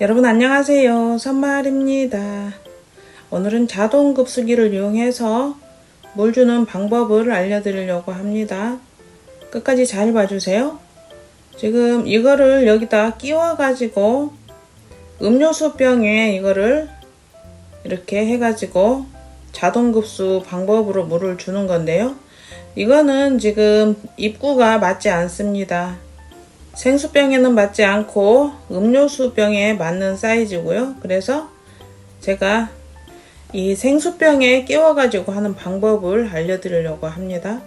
여러분 안녕하세요. 선마을입니다. 오늘은 자동급수기를 이용해서 물 주는 방법을 알려드리려고 합니다. 끝까지 잘 봐주세요. 지금 이거를 여기다 끼워 가지고 음료수 병에 이거를 이렇게 해가지고 자동급수 방법으로 물을 주는 건데요. 이거는 지금 입구가 맞지 않습니다. 생수병에는 맞지 않고 음료수병에 맞는 사이즈고요. 그래서 제가 이 생수병에 끼워 가지고 하는 방법을 알려드리려고 합니다.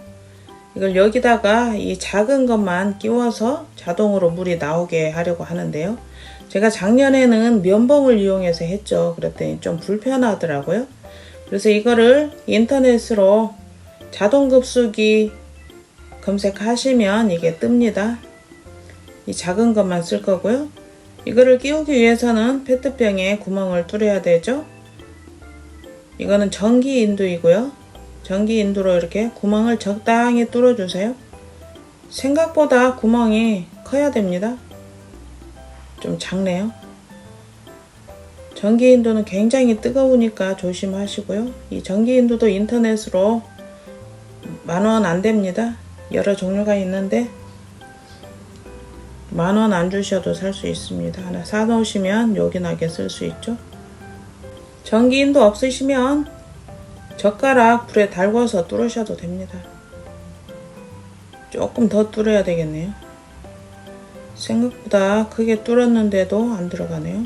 이걸 여기다가 이 작은 것만 끼워서 자동으로 물이 나오게 하려고 하는데요. 제가 작년에는 면봉을 이용해서 했죠. 그랬더니 좀 불편하더라고요. 그래서 이거를 인터넷으로 자동급수기 검색하시면 이게 뜹니다. 이 작은 것만 쓸 거고요. 이거를 끼우기 위해서는 페트병에 구멍을 뚫어야 되죠. 이거는 전기 인두이고요. 전기 인두로 이렇게 구멍을 적당히 뚫어 주세요. 생각보다 구멍이 커야 됩니다. 좀 작네요. 전기 인두는 굉장히 뜨거우니까 조심하시고요. 이 전기 인두도 인터넷으로 10,000원 안 됩니다. 여러 종류가 있는데 10,000원 안 주셔도 살 수 있습니다. 하나 사 놓으시면 요긴하게 쓸 수 있죠. 전기인도 없으시면 젓가락 불에 달궈서 뚫으셔도 됩니다. 조금 더 뚫어야 되겠네요. 생각보다 크게 뚫었는데도 안 들어가네요.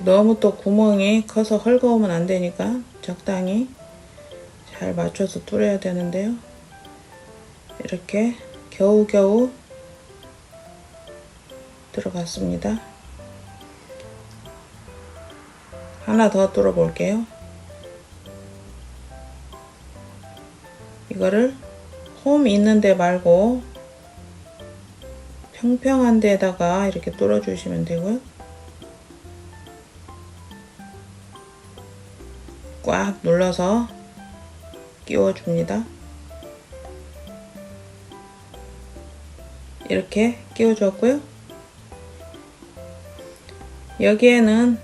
너무 또 구멍이 커서 헐거우면 안 되니까 적당히 잘 맞춰서 뚫어야 되는데요. 이렇게 겨우겨우 들어갔습니다. 하나 더 뚫어 볼게요. 이거를 홈 있는 데 말고 평평한 데다가 이렇게 뚫어 주시면 되고요. 꽉 눌러서 끼워줍니다. 이렇게 끼워줬고요. 여기에는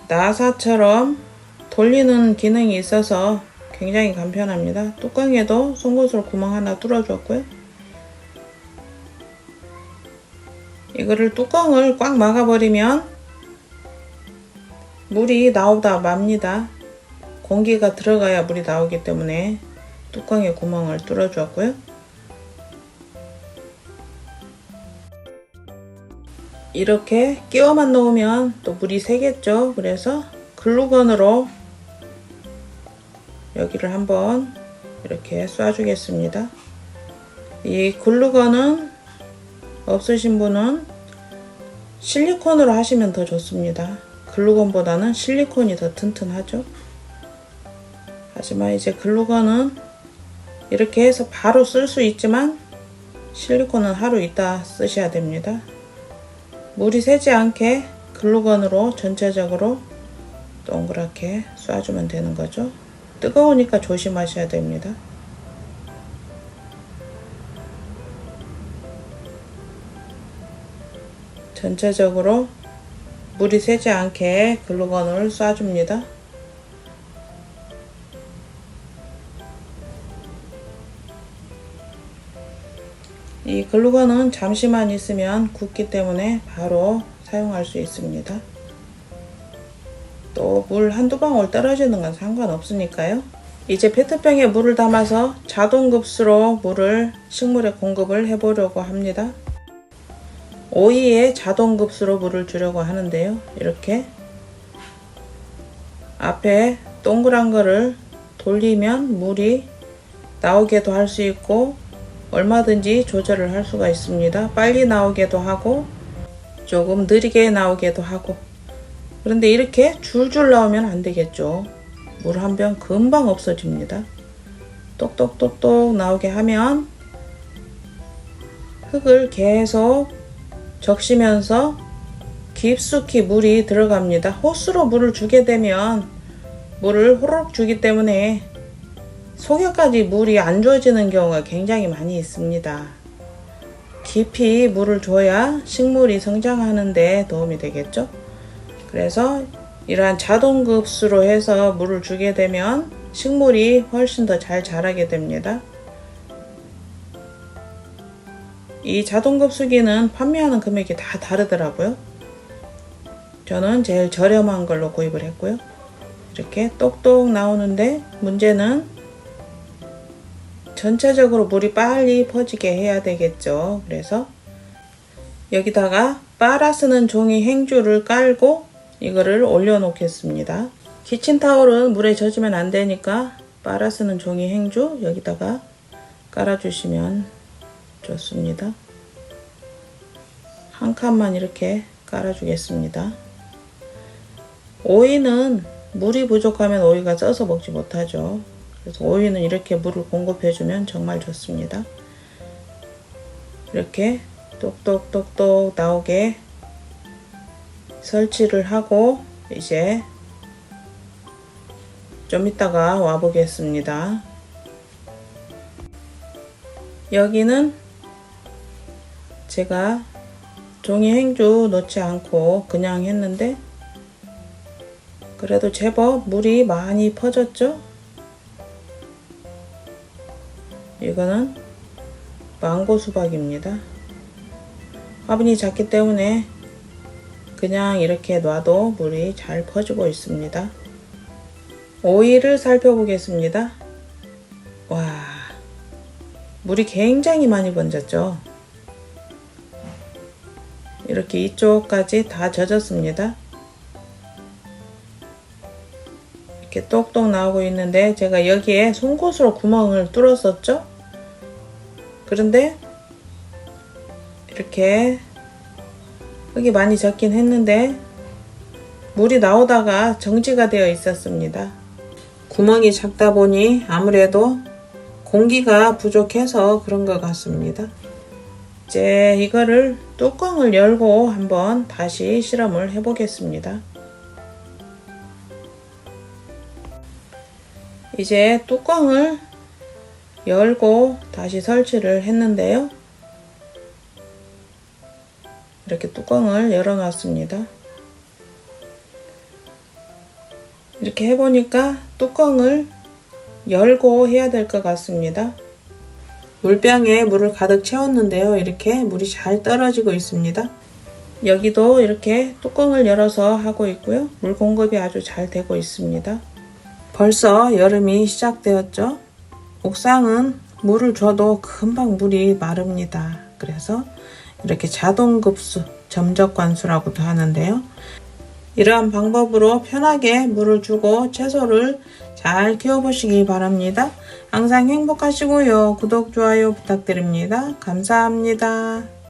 나사처럼 돌리는 기능이 있어서 굉장히 간편합니다. 뚜껑에도 송곳으로 구멍 하나 뚫어줬고요. 이거를 뚜껑을 꽉 막아버리면 물이 나오다 맙니다. 공기가 들어가야 물이 나오기 때문에 뚜껑에 구멍을 뚫어 주었고요. 이렇게 끼워만 놓으면 또 물이 새겠죠. 그래서 글루건으로 여기를 한번 이렇게 쏴 주겠습니다. 이 글루건은 없으신 분은 실리콘으로 하시면 더 좋습니다. 글루건보다는 실리콘이 더 튼튼하죠. 하지만 이제 글루건은 이렇게 해서 바로 쓸 수 있지만 실리콘은 하루 있다 쓰셔야 됩니다. 물이 새지 않게 글루건으로 전체적으로 동그랗게 쏴주면 되는 거죠. 뜨거우니까 조심하셔야 됩니다. 전체적으로 물이 새지 않게 글루건을 쏴줍니다. 이 글루건은 잠시만 있으면 굳기 때문에 바로 사용할 수 있습니다. 또 물 한두 방울 떨어지는 건 상관없으니까요. 이제 페트병에 물을 담아서 자동급수로 물을 식물에 공급을 해보려고 합니다. 오이에 자동급수로 물을 주려고 하는데요. 이렇게 앞에 동그란 거를 돌리면 물이 나오게도 할 수 있고 얼마든지 조절을 할 수가 있습니다. 빨리 나오게도 하고 조금 느리게 나오게도 하고. 그런데 이렇게 줄줄 나오면 안 되겠죠. 물 한 병 금방 없어집니다. 똑똑똑똑 나오게 하면 흙을 계속 적시면서 깊숙이 물이 들어갑니다. 호스로 물을 주게 되면 물을 호로록 주기 때문에 속에까지 물이 안 주어지는 경우가 굉장히 많이 있습니다. 깊이 물을 줘야 식물이 성장하는 데 도움이 되겠죠. 그래서 이러한 자동급수로 해서 물을 주게 되면 식물이 훨씬 더 잘 자라게 됩니다. 이 자동급수기는 판매하는 금액이 다 다르더라고요. 저는 제일 저렴한 걸로 구입을 했고요. 이렇게 똑똑 나오는데 문제는 전체적으로 물이 빨리 퍼지게 해야 되겠죠. 그래서 여기다가 빨아 쓰는 종이 행주를 깔고 이거를 올려 놓겠습니다. 키친타올은 물에 젖으면 안 되니까 빨아 쓰는 종이 행주 여기다가 깔아 주시면 좋습니다. 한 칸만 이렇게 깔아 주겠습니다. 오이는 물이 부족하면 오이가 써서 먹지 못하죠. 그래서 오이는 이렇게 물을 공급해 주면 정말 좋습니다. 이렇게 똑똑똑똑 나오게 설치를 하고 이제 좀 이따가 와 보겠습니다. 여기는 제가 종이 행주 넣지 않고 그냥 했는데 그래도 제법 물이 많이 퍼졌죠? 이거는 망고 수박입니다. 화분이 작기 때문에 그냥 이렇게 놔도 물이 잘 퍼지고 있습니다. 오이를 살펴보겠습니다. 와, 물이 굉장히 많이 번졌죠? 이렇게 이쪽까지 다 젖었습니다. 이렇게 똑똑 나오고 있는데 제가 여기에 송곳으로 구멍을 뚫었었죠? 그런데 이렇게 흙이 많이 젖긴 했는데 물이 나오다가 정지가 되어 있었습니다. 구멍이 작다 보니 아무래도 공기가 부족해서 그런 것 같습니다. 이제 이거를 뚜껑을 열고 한번 다시 실험을 해 보겠습니다. 이제 뚜껑을 열고 다시 설치를 했는데요. 이렇게 뚜껑을 열어 놨습니다. 이렇게 해보니까 뚜껑을 열고 해야 될 것 같습니다. 물병에 물을 가득 채웠는데요. 이렇게 물이 잘 떨어지고 있습니다. 여기도 이렇게 뚜껑을 열어서 하고 있고요. 물 공급이 아주 잘 되고 있습니다. 벌써 여름이 시작되었죠. 옥상은 물을 줘도 금방 물이 마릅니다. 그래서 이렇게 자동급수, 점적관수라고도 하는데요. 이러한 방법으로 편하게 물을 주고 채소를 잘 키워보시기 바랍니다. 항상 행복하시고요. 구독, 좋아요 부탁드립니다. 감사합니다.